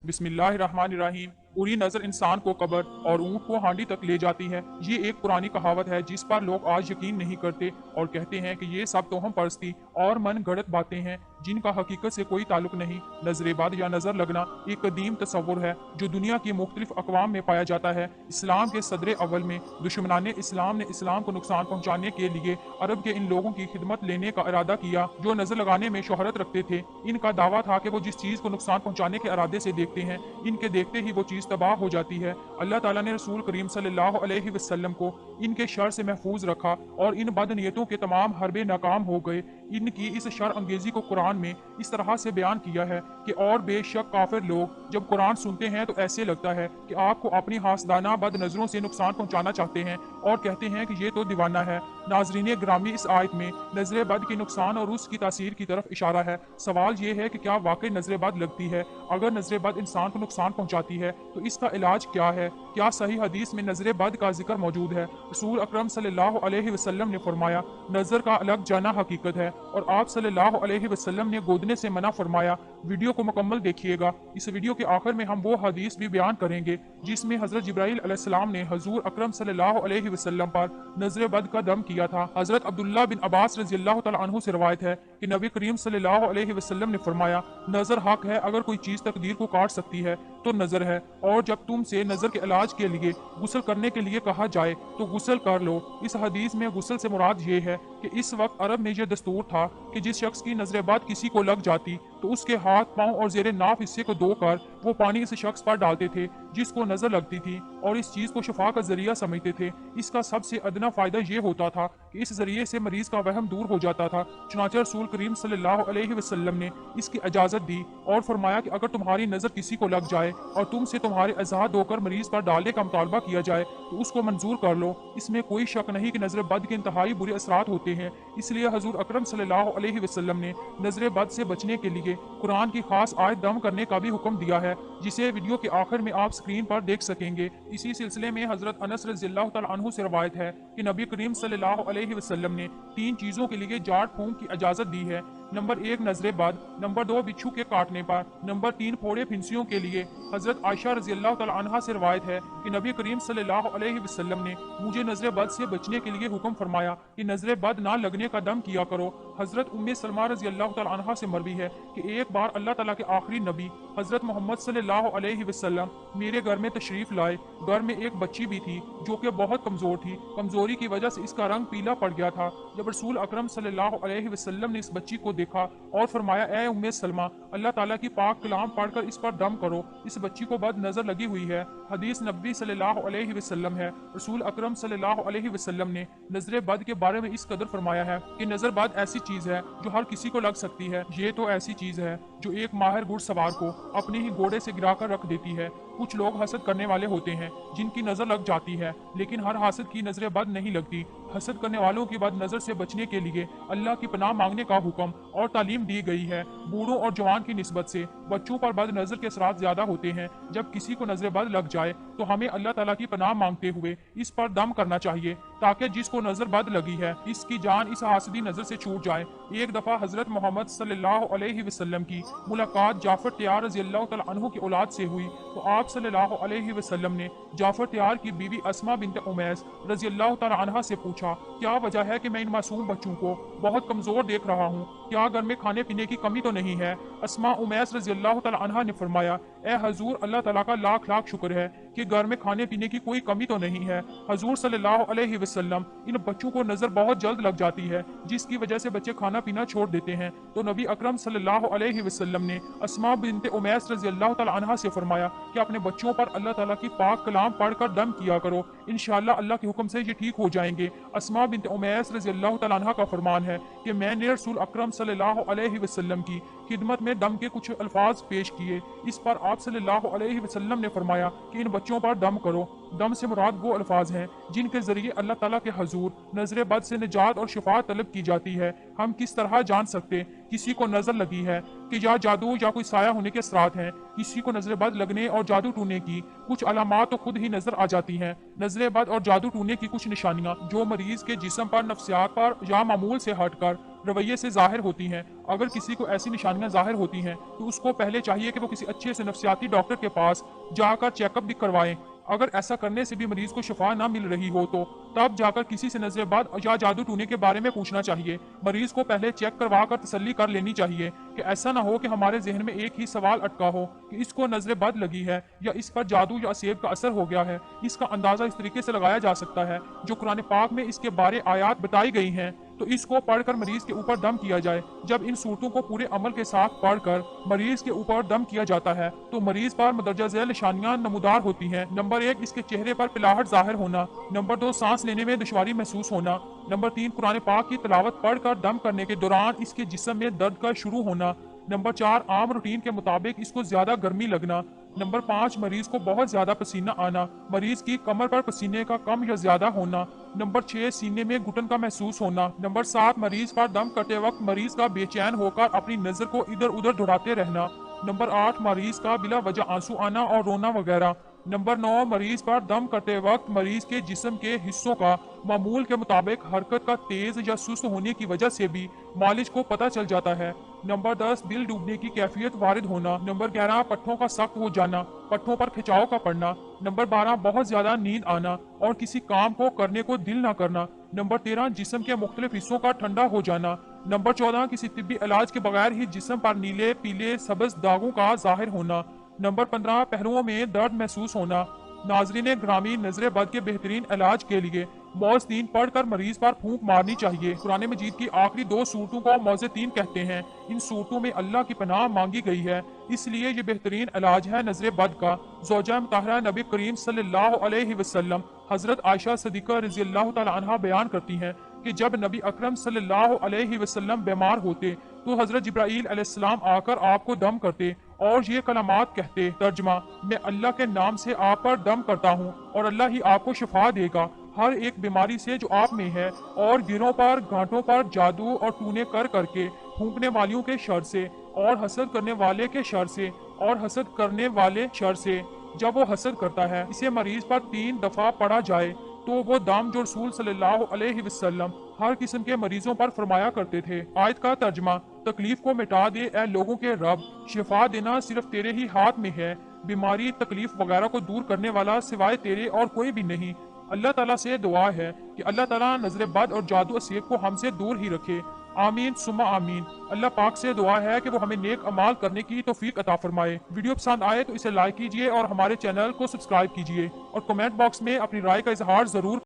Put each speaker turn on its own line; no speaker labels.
बिस्मिल्लाहिर्रहमानिर्रहीम। पूरी नजर इंसान को कब्र और ऊँट को हांडी तक ले जाती है। ये एक पुरानी कहावत है जिस पर लोग आज यकीन नहीं करते और कहते हैं कि ये सब तोहम परस्ती और मन गढ़ंत बातें हैं जिनका हकीकत से कोई ताल्लुक नहीं। नजरेबाद या नजर लगना एक कदीम तस्वुर है जो दुनिया की मुख्तलिफ अकवाम में पाया जाता है। इस्लाम के सदर अव्वल में दुश्मनान इस्लाम ने इस्लाम को नुकसान पहुँचाने के लिए अरब के इन लोगों की खिदमत लेने का इरादा किया जो नजर लगाने में शोहरत रखते थे। इनका दावा था कि वो जिस चीज़ को नुकसान पहुँचाने के इरादे से देखते हैं इनके देखते ही वो चीज़ तबाह हो जाती है। अल्लाह ताला ने रसूल करीम सल्लल्लाहु अलैहि वसल्लम को इनके शर से महफूज रखा और इन बदनीयतों के तमाम हरबे नाकाम हो गए। इनकी इस शर अंगेजी को कुरान में इस तरह से बयान किया है कि और बेशक काफिर लोग जब कुरान सुनते हैं तो ऐसे लगता है कि आपको अपनी हासदाना बद नजरों से नुकसान पहुंचाना चाहते हैं और कहते हैं कि ये तो दीवाना है। नाजरीन ग्रामी, इस आयत में नजर बद के नुकसान और उसकी तासीर की तरफ इशारा है। सवाल ये है कि क्या वाकई नजर बद लगती है? अगर नजर बद इंसान को नुकसान पहुंचाती है तो इसका इलाज क्या है? क्या सही हदीस में नजर बद का जिक्र मौजूद है? रसूल अकरम सल्लल्लाहु अलैहि वसल्लम ने फरमाया, नजर का अलग जाना हकीकत है और आप सल्लल्लाहु अलैहि वसल्लम ने गोदने से मना फरमाया। वीडियो को मुकम्मल देखिएगा। इस वीडियो के आखिर में हम वो हदीस भी बयान करेंगे जिसमें हजरत जिब्राइल अलैहिस्सलाम ने हजूर अकरम सल्लल्लाहु अलैहि वसल्लम पर नजर बद का दम किया था। हजरत अब्दुल्ला बिन अब्बास रज़ियल्लाहु तआला अन्हु से रवायत है कि नबी करीम सल्लल्लाहु अलैहि वसल्लम ने फरमाया, नजर हक है, अगर कोई चीज तकदीर को काट सकती है तो नजर है। और जब तुमसे नजर के इलाज के लिए गुस्ल करने के लिए कहा जाए तो गुस्ल कर लो। इस हदीस में गुस्ल से मुराद ये है कि इस वक्त अरब में यह दस्तूर था कि जिस शख्स की नजर बद किसी को लग जाती तो उसके हाथ, पांव और जेरे नाफ हिस्से को धोकर वो पानी इस शख्स पर डालते थे जिसको नजर लगती थी और इस चीज को शिफा का जरिया समझते थे। इसका सबसे अदना फायदा ये होता था कि इस जरिए से मरीज का वहम दूर हो जाता था। चुनांचे रसूल करीम सल्लल्लाहु अलैहि वसल्लम ने इसकी इजाजत दी और फरमाया कि अगर तुम्हारी नजर किसी को लग जाए और तुमसे तुम्हारे अज़ा धोकर मरीज पर डालने का मुतालबा किया जाए तो उसको मंजूर कर लो। इसमें कोई शक नहीं कि नजर बद के इंतहाई बुरे असरात होते हैं। इसलिए हजूर अकरम सल्लल्लाहु अलैहि वसल्लम ने नजर बद से बचने के लिए कुरान की खास आयत दम करने का भी हुक्म दिया है जिसे वीडियो के आखिर में आप स्क्रीन पर देख सकेंगे। इसी सिलसिले में हजरत अनस रज़ियल्लाहु तआला अन्हु से रवायत है कि नबी करीम सल्लल्लाहु अलैहि वसल्लम ने 3 चीजों के लिए जाड़ फूंक की इजाजत दी है। नंबर 1 नजर बद, नंबर 2 बिच्छू के काटने पर, नंबर 3 फोड़े फिंसियों के लिए। हजरत आयशा रज़ियल्लाहु तआला अन्हा से रवायत है कि नबी करीम सल्लल्लाहु अलैहि वसल्लम ने मुझे नजर बद से बचने के लिए हुक्म फरमाया कि नजर बद ना लगने का दम किया करो। हजरत उम्मे सलमा रज़ियल्लाहु तआला अन्हा से मरवी है कि एक बार अल्लाह ताला के आखिरी नबी हजरत मोहम्मद सल्लल्लाहु अलैहि वसल्लम मेरे घर में तशरीफ लाए। घर में एक बच्ची भी थी जो कि बहुत कमजोर थी। कमजोरी की वजह से इसका रंग पीला पड़ गया था। जब रसूल अकरम सल्लल्लाहु अलैहि वसल्लम ने इस बच्ची को देखा और फरमाया, ए उम्मे सलमा, अल्लाह ताला की पाक कलाम पढ़कर इस पर दम करो, इस बच्ची को बद नजर लगी हुई है। हदीस नबी सल्लल्लाहु अलैहि वसल्लम है। रसूल अकरम सल्लल्लाहु अलैहि वसल्लम ने नजर बद के बारे में इस कदर फरमाया है कि नजर बद ऐसी चीज है जो हर किसी को लग सकती है। ये तो ऐसी चीज है जो एक माहिर घुड़सवार को अपने ही घोड़े से गिराकर रख देती है। कुछ लोग हसद करने वाले होते हैं जिनकी नजर लग जाती है, लेकिन हर हासद की नजर बद नहीं लगती। हसद करने वालों की बद नजर से बचने के लिए अल्लाह की पनाह मांगने का हुक्म और तालीम दी गई है। बूढ़ों और जवान की निस्बत से बच्चों पर बद नजर के असरात ज्यादा होते हैं। जब किसी को नजर बद लग जाए तो हमें अल्लाह ताला की पनाह मांगते हुए इस पर दम करना चाहिए ताकि जिसको नजर बद लगी है इसकी जान इस हासदी नजर से छूट जाए। एक दफा हजरत मोहम्मद सल्लल्लाहु अलैहि वसल्लम की मुलाकात जाफर तैयार रज़ियल्लाहु तआला अन्हु की औलाद से हुई तो आप सल्लल्लाहु अलैहि वसल्लम ने जाफर तैयार की बीवी अस्मा बिन्त उमैस रज़ियल्लाहु तआला अन्हा से पूछा, क्या वजह है कि मैं इन मासूम बच्चों को बहुत कमजोर देख रहा हूँ? क्या घर में खाने पीने की कमी तो नहीं है? अस्मा उमैस रज़ियल्लाहु तआला अन्हा ने फरमाया, ए हजूर, अल्लाह ताला का लाख लाख शुक्र है कि घर में खाने पीने की कोई कमी तो नहीं है। हजूर सल्लल्लाहु अलैहि वसल्लम, इन बच्चों को नजर बहुत जल्द लग जाती है जिसकी वजह से बच्चे खाना पीना छोड़ देते हैं। तो नबी अकरम सल्लल्लाहु अलैहि वसल्लम ने अस्मा बिन्त उमैस रज़ियल्लाहु तआला अन्हा से फरमाया कि अपने बच्चों पर अल्लाह ताला की पाक कलाम पढ़कर दम किया करो, इंशाअल्लाह अल्लाह के हुक्म से ये ठीक हो जाएंगे। अस्मा बिन्त उमैस रज़ियल्लाहु तआला अन्हा का फरमान है कि मैंने रसूल अकरम सल्लल्लाहु अलैहि वसल्लम की खिदमत में दम के कुछ अल्फाज पेश किए। इस पर आप सल्लल्लाहु अलैहि वसल्लम ने फरमाया कि इन बच्चों पर दम करो। दम से मुराद वो अल्फाज हैं जिनके जरिए अल्लाह ताला के हजूर नजर बद से निजात और शिफा तलब की जाती है। हम किस तरह जान सकते किसी को नजर लगी है कि या जादू या कोई साया होने के असरात हैं? किसी को नजर बद लगने और जादू टूने की कुछ अलामात तो खुद ही नजर आ जाती हैं। नजर बद और जादू टूने की कुछ निशानियां जो मरीज के जिस्म पर, नफ्सियात पर या मामूल से हटकर रवैये से जाहिर होती हैं। अगर किसी को ऐसी निशानियां जाहिर होती हैं तो उसको पहले चाहिए कि वो किसी अच्छे से नफ्सियाती डॉक्टर के पास जाकर चेकअप भी करवाएं। अगर ऐसा करने से भी मरीज को शिफा ना मिल रही हो तो तब जाकर किसी से नजर बद या जादू टूने के बारे में पूछना चाहिए। मरीज को पहले चेक करवा कर तसल्ली कर लेनी चाहिए कि ऐसा ना हो कि हमारे जहन में एक ही सवाल अटका हो कि इसको नजर बद लगी है या इस पर जादू या सेब का असर हो गया है। इसका अंदाजा इस तरीके से लगाया जा सकता है, जो कुरान पाक में इसके बारे आयात बताई गई हैं तो इसको पढ़कर मरीज के ऊपर दम किया जाए। जब इन सूरतों को पूरे अमल के साथ पढ़कर मरीज के ऊपर दम किया जाता है तो मरीज पर मदरजा झैल निशानियां नमूदार होती हैं। नंबर 1, इसके चेहरे पर पिलाहट जाहिर होना। नंबर 2, सांस लेने में दुश्वारी महसूस होना। नंबर 3, कुरान पाक की तिलावत पढ़कर दम करने के दौरान इसके जिस्म में दर्द का शुरू होना। नंबर 4, आम रूटीन के मुताबिक इसको ज्यादा गर्मी लगना। नंबर 5, मरीज को बहुत ज्यादा पसीना आना। मरीज की कमर पर पसीने का कम या ज्यादा होना। नंबर 6, सीने में घुटन का महसूस होना। नंबर 7, मरीज पर दम करते वक्त मरीज का बेचैन होकर अपनी नजर को इधर उधर दौड़ाते रहना। नंबर 8, मरीज का बिला वजह आंसू आना और रोना वगैरह। नंबर 9, मरीज पर दम करते वक्त मरीज के जिस्म के हिस्सों का मामूल के मुताबिक हरकत का तेज या सुस्त होने की वजह से भी मालिश को पता चल जाता है। नंबर 10, दिल डूबने की कैफियत वारिद होना। नंबर 11, पट्टों का सख्त हो जाना, पट्टों पर खिंचाव का पड़ना। नंबर 12, बहुत ज्यादा नींद आना और किसी काम को करने को दिल ना करना। नंबर 13, जिस्म के मुख्तलिफ हिस्सों का ठंडा हो जाना। नंबर 14, किसी तिब्बी इलाज के बगैर ही जिस्म पर नीले पीले सब्ज दागों का जाहिर होना। नंबर 15, पहलुओं में दर्द महसूस होना। नाजरीन ग्रामी, नजर बद के बेहतरीन इलाज के लिए मौज़-तीन पढ़कर मरीज पर फूंक मारनी चाहिए। कुरान मजीद की आखिरी 2 सूरतों को मौज़-तीन कहते हैं। इन सूरतों में अल्लाह की पनाह मांगी गई है, इसलिए ये बेहतरीन इलाज है नजर बद का। ज़ौजा मुतहरा नबी करीम सल्लल्लाहु अलैहि वसल्लम हजरत आयशा सिद्दीक़ा रज़ियल्लाहु तआला अन्हा बयान करती हैं कि जब नबी अकरम सल्लल्लाहु अलैहि वसल्लम बीमार होते तो हजरत जिब्राईल अलैहिस्सलाम आकर आपको दम करते और ये कलामात कहते, तर्जमा, मैं अल्लाह के नाम से आप पर दम करता हूँ और अल्लाह ही आपको शिफा देगा हर एक बीमारी से जो आप में है, और गिरों पर गांठों पर जादू और टूने कर करके फूंकने वालियों के शर से और हसद करने वाले के शर से और हसद करने वाले शर से। जब वो हसद करता है इसे मरीज पर 3 दफा पढ़ा जाए तो वो दाम जो रसूल सल्लल्लाहु अलैहि वसल्लम हर किस्म के मरीजों पर फरमाया करते थे। आयत का तर्जमा, तकलीफ को मिटा दे ए लोगों के रब, शिफा देना सिर्फ तेरे ही हाथ में है। बीमारी तकलीफ वगैरह को दूर करने वाला सिवाय तेरे और कोई भी नहीं। अल्लाह ताला से दुआ है कि अल्लाह ताला नजर बद और जादू असीब को हमसे दूर ही रखे। आमीन सुम्मा आमीन। अल्लाह पाक से दुआ है कि वो हमें नेक अमाल करने की तौफीक अता फरमाए। वीडियो पसंद आए तो इसे लाइक कीजिए और हमारे चैनल को सब्सक्राइब कीजिए और कमेंट बॉक्स में अपनी राय का इजहार जरूर